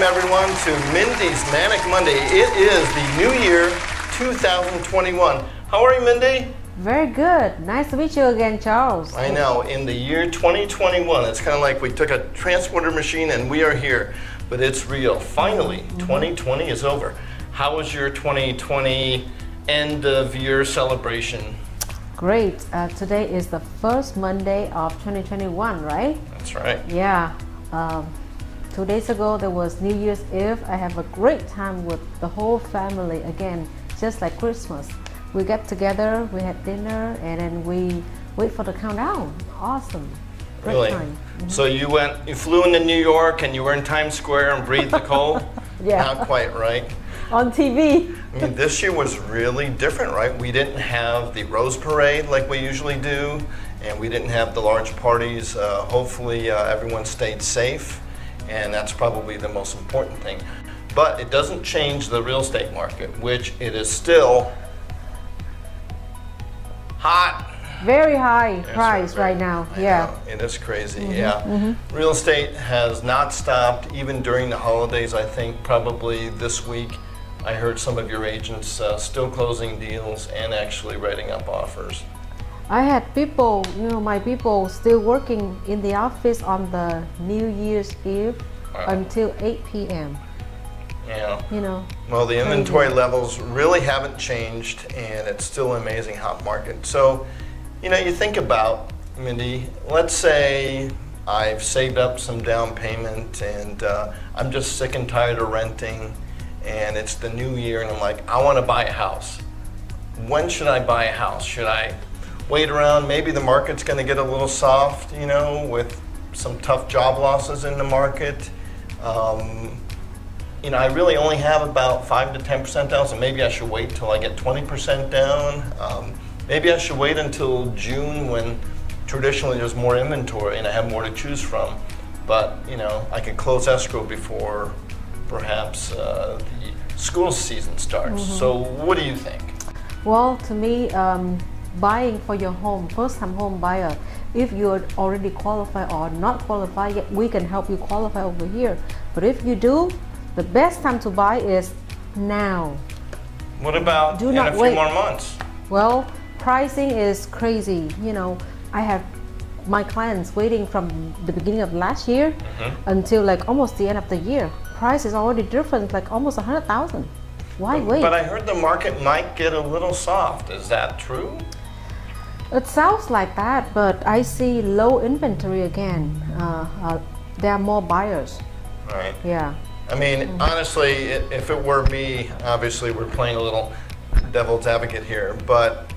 everyone to Mindy's Manic Monday. It is the new year 2021. How are you, Mindy? Very good. Nice to meet you again, Charles. I know, in the year 2021, it's kind of like we took a transporter machine and we are here, but it's real. Finally, 2020 is over. How was your 2020 end of year celebration? Great. Today is the first Monday of 2021, right? That's right. Yeah. 2 days ago, there was New Year's Eve. I have a great time with the whole family again, just like Christmas. We get together, we had dinner, and then we wait for the countdown. Awesome. Great Really? time. So you flew into New York and you were in Times Square and breathed the cold? Yeah. Not quite, right? On TV. I mean, this year was really different, right? We didn't have the Rose Parade like we usually do, and we didn't have the large parties. Hopefully everyone stayed safe, and that's probably the most important thing. But it doesn't change the real estate market, which it is still hot. Very high Yes, price very- right now. I Yeah. know, it is crazy, yeah. Real estate has not stopped even during the holidays. I think probably this week I heard some of your agents still closing deals and actually writing up offers. I had people, my people still working in the office on the New Year's Eve until 8 p.m. Yeah. Well, the inventory levels really haven't changed, and it's still an amazing hot market. So, you think about, Mindy, let's say I've saved up some down payment and I'm just sick and tired of renting, and it's the new year and I'm like, I want to buy a house. When should I buy a house? Should I wait around? Maybe the market's going to get a little soft, with some tough job losses in the market. I really only have about 5 to 10% down, so maybe I should wait till I get 20% down. Maybe I should wait until June when traditionally there's more inventory and I have more to choose from. But, I could close escrow before perhaps the school season starts. So what do you think? Well, to me, buying for your home, first-time home buyer, if you're already qualified or not qualified yet, we can help you qualify over here. But if you do, the best time to buy is now. What about in a few more months? Well, pricing is crazy. I have my clients waiting from the beginning of last year until like almost the end of the year. Price is already different, like almost 100,000. Why wait? But I heard the market might get a little soft. Is that true? It sounds like that, but I see low inventory again. There are more buyers. Right. Yeah. I mean, honestly, if it were me, obviously we're playing a little devil's advocate here, but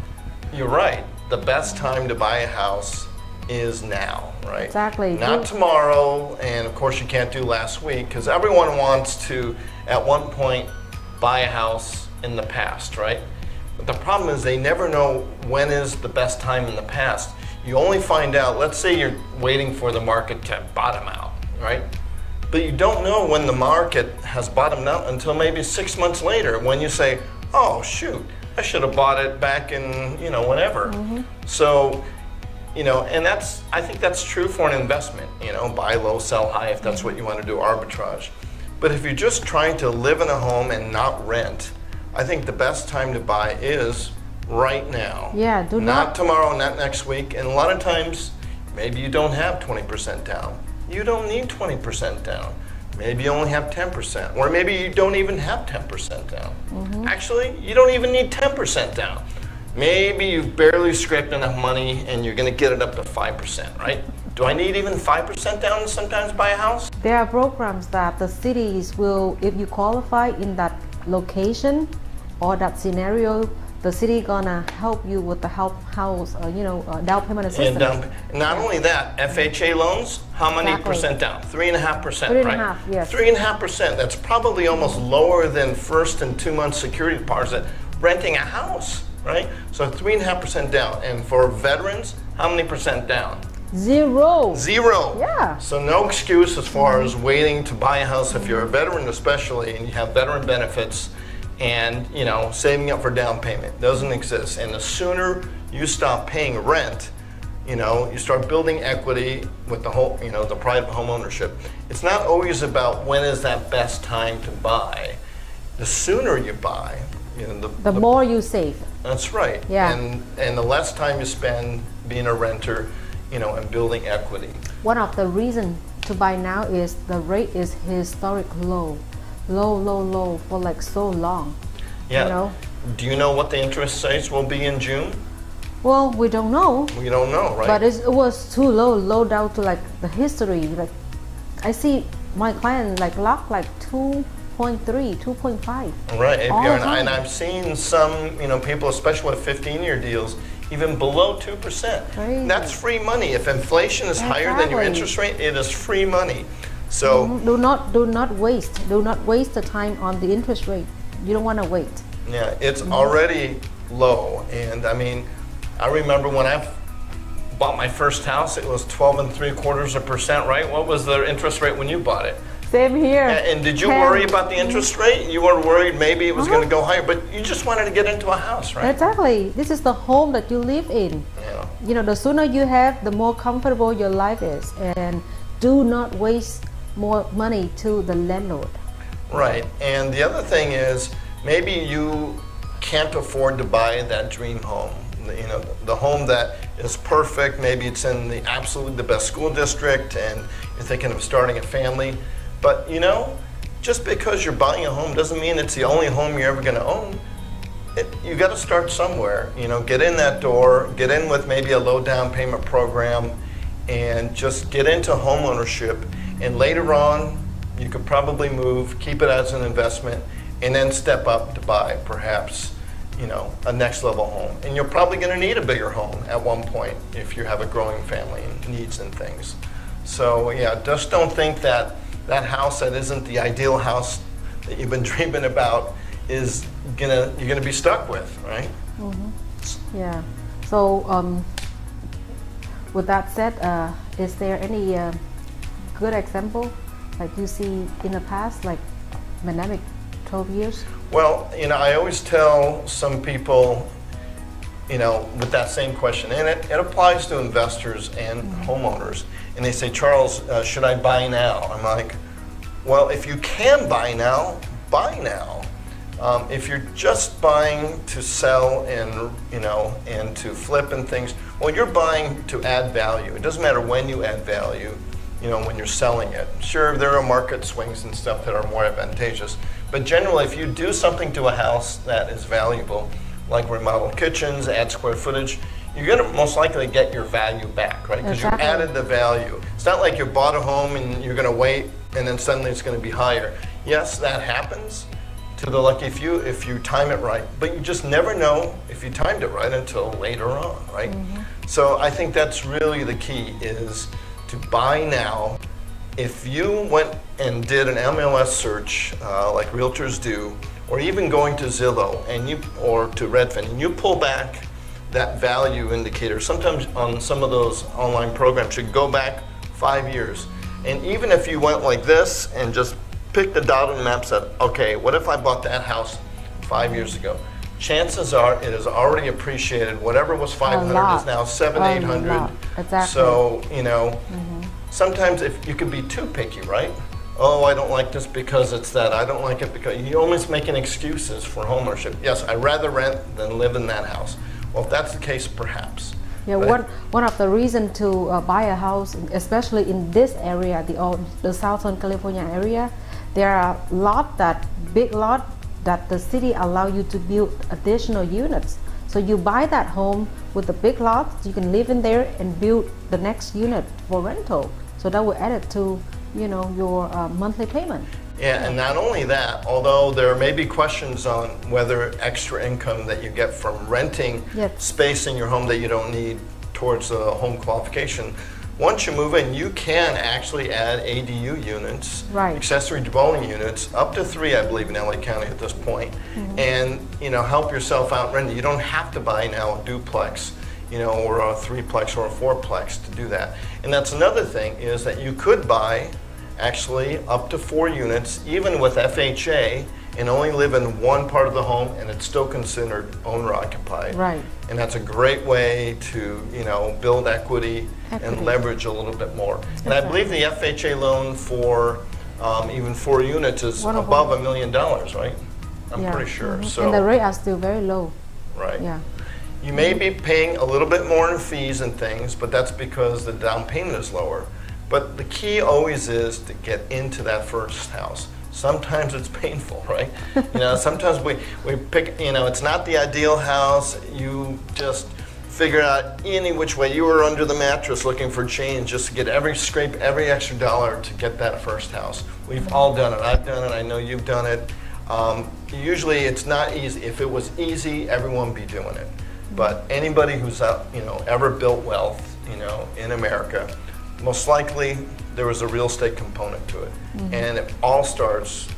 you're right. The best time to buy a house is now, right? Exactly. Not tomorrow, and of course you can't do last week, because everyone wants to, at one point, buy a house in the past, right? But the problem is they never know when is the best time in the past. You only find out, let's say you're waiting for the market to bottom out, right? But you don't know when the market has bottomed out until maybe 6 months later when you say, oh shoot, I should have bought it back in, whenever. So, and I think that's true for an investment, buy low, sell high if that's what you want to do, arbitrage. But if you're just trying to live in a home and not rent, I think the best time to buy is right now. Yeah, not tomorrow, not next week. And a lot of times, maybe you don't have 20% down. You don't need 20% down. Maybe you only have 10%, or maybe you don't even have 10% down. Actually, you don't even need 10% down. Maybe you've barely scraped enough money and you're going to get it up to 5%, right? Do I need even 5% down to sometimes buy a house? There are programs that the cities will, if you qualify in that location or that scenario, the city gonna help you with the house, down payment assistance. And not only that, FHA loans, how many percent down? 3.5%, right? 3.5%, yes. 3.5%, that's probably almost lower than first and 2 month security deposit renting a house, right? So 3.5% down. And for veterans, how many percent down? Zero. Zero. Yeah. So no excuse as far as waiting to buy a house if you're a veteran especially and you have veteran benefits and saving up for down payment doesn't exist. And the sooner you stop paying rent, you know, you start building equity with the whole, you know, the pride of home ownership. It's not always about when is that best time to buy. The sooner you buy, you know, the more you save. That's right. Yeah. And the less time you spend being a renter, you know, and building equity. One of the reasons to buy now is the rate is historic low. Low for like so long. Yeah. You know? Do you know what the interest rates will be in June? Well, we don't know. We don't know, right? But it was too low down to like the history. Like I see my client like lock like 2.3, 2.5. Right, APR, the time. and I've seen some, you know, people, especially with 15-year deals, even below 2%. Crazy. That's free money. If inflation is higher than your interest rate, it is free money. So do not waste the time on the interest rate. You don't want to wait. yeah, it's already low, and I mean, I remember when I bought my first house, it was 12.75%, right? What was the interest rate when you bought it? Same here. And did you worry about the interest rate? You were worried maybe it was going to go higher, but you just wanted to get into a house, right? Exactly. This is the home that you live in. Yeah. You know, the sooner you have, the more comfortable your life is. And do not waste more money to the landlord. Right. And the other thing is, maybe you can't afford to buy that dream home. You know, the home that is perfect. Maybe it's in the absolutely the best school district, and you're thinking of starting a family. But you know, just because you're buying a home doesn't mean it's the only home you're ever going to own. You got to start somewhere. You know, get in that door, get in with maybe a low down payment program, and just get into home ownership. And later on, you could probably move, keep it as an investment, and then step up to buy perhaps, you know, a next level home. And you're probably going to need a bigger home at one point if you have a growing family and needs and things. So yeah, just don't think that that house that isn't the ideal house that you've been dreaming about is you're gonna be stuck with, right? Mm-hmm. Yeah. So with that said, is there any good example like you see in the past, like Manic 12 years? Well, you know, I always tell some people, you know, with that same question, and it applies to investors and homeowners, and they say, Charles, should I buy now? I'm like, well, if you can buy now, buy now. If you're just buying to sell and, you know, and to flip and things, well, you're buying to add value. It doesn't matter when you add value, you know, when you're selling it. Sure, there are market swings and stuff that are more advantageous, but generally, if you do something to a house that is valuable, like remodel kitchens, add square footage, you're going to most likely get your value back, right? Because Exactly. you added the value. It's not like you bought a home and you're going to wait and then suddenly it's going to be higher. Yes, that happens to the lucky few if you time it right, but you just never know if you timed it right until later on, right? So I think that's really the key, is to buy now. If you went and did an MLS search like realtors do, or even going to Zillow or to Redfin, and you pull back that value indicator, sometimes on some of those online programs, you go back 5 years. And even if you went like this and just picked the dot on the map, said, okay, what if I bought that house 5 years ago? Chances are it has already appreciated. Whatever was 500 is now 700, 800. Exactly. So, you know, sometimes if you can be too picky, right? Oh, I don't like this because it's that. I don't like it because you're almost making excuses for homeownership. Yes, I'd rather rent than live in that house. Well, if that's the case, perhaps. Yeah, one of the reasons to buy a house, especially in this area, the Southern California area, there are big lot that the city allow you to build additional units. So you buy that home with the big lot, you can live in there and build the next unit for rental. So that will add it to, you know, your monthly payment. Yeah, and not only that, although there may be questions on whether extra income that you get from renting space in your home that you don't need towards the home qualification, once you move in, you can actually add ADU units, accessory dwelling units, up to 3, I believe, in LA County at this point, and, you know, help yourself out renting. You don't have to buy now a duplex, you know, or a 3-plex or a 4-plex to do that. And that's another thing, is that you could buy actually up to 4 units, even with FHA, and only live in one part of the home, and it's still considered owner occupied. Right. And that's a great way to, you know, build equity and leverage a little bit more. And I believe the FHA loan for even 4 units is above $1 million, right? I'm pretty sure. So, and the rates are still very low. Right. Yeah. You may be paying a little bit more in fees and things, but that's because the down payment is lower. But the key always is to get into that first house. Sometimes it's painful, right? You know, sometimes we pick, you know, it's not the ideal house. You just figure out any which way. You were under the mattress looking for change just to get scrape every extra dollar to get that first house. We've all done it. I've done it. I know you've done it. Usually it's not easy. If it was easy, everyone would be doing it. But anybody who's you know, ever built wealth, you know, in America, most likely there was a real estate component to it. And it all starts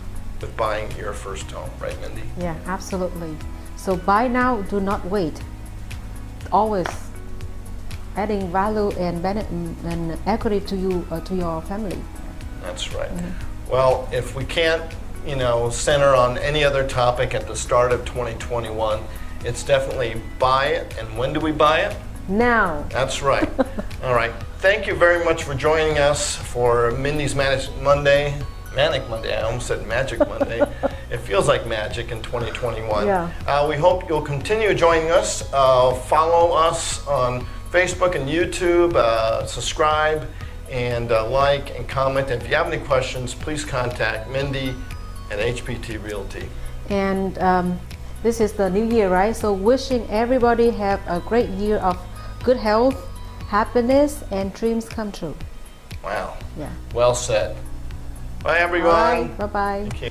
with buying your first home, right, Mindy? Yeah, absolutely. So buy now, do not wait. Always adding value and equity to you, to your family. That's right. Well, if we can't, you know, center on any other topic at the start of 2021, it's definitely buy it. And when do we buy it? Now. That's right. All right. Thank you very much for joining us for Mindy's Manic Monday. I almost said Magic Monday. It feels like magic in 2021. Yeah. We hope you'll continue joining us. Follow us on Facebook and YouTube. Subscribe and like and comment. If you have any questions, please contact Mindy at HPT Realty. And this is the new year, right? So wishing everybody have a great year of good health, happiness, and dreams come true. Wow. Yeah. Well said. Bye, everyone. Bye. Bye-bye. Okay.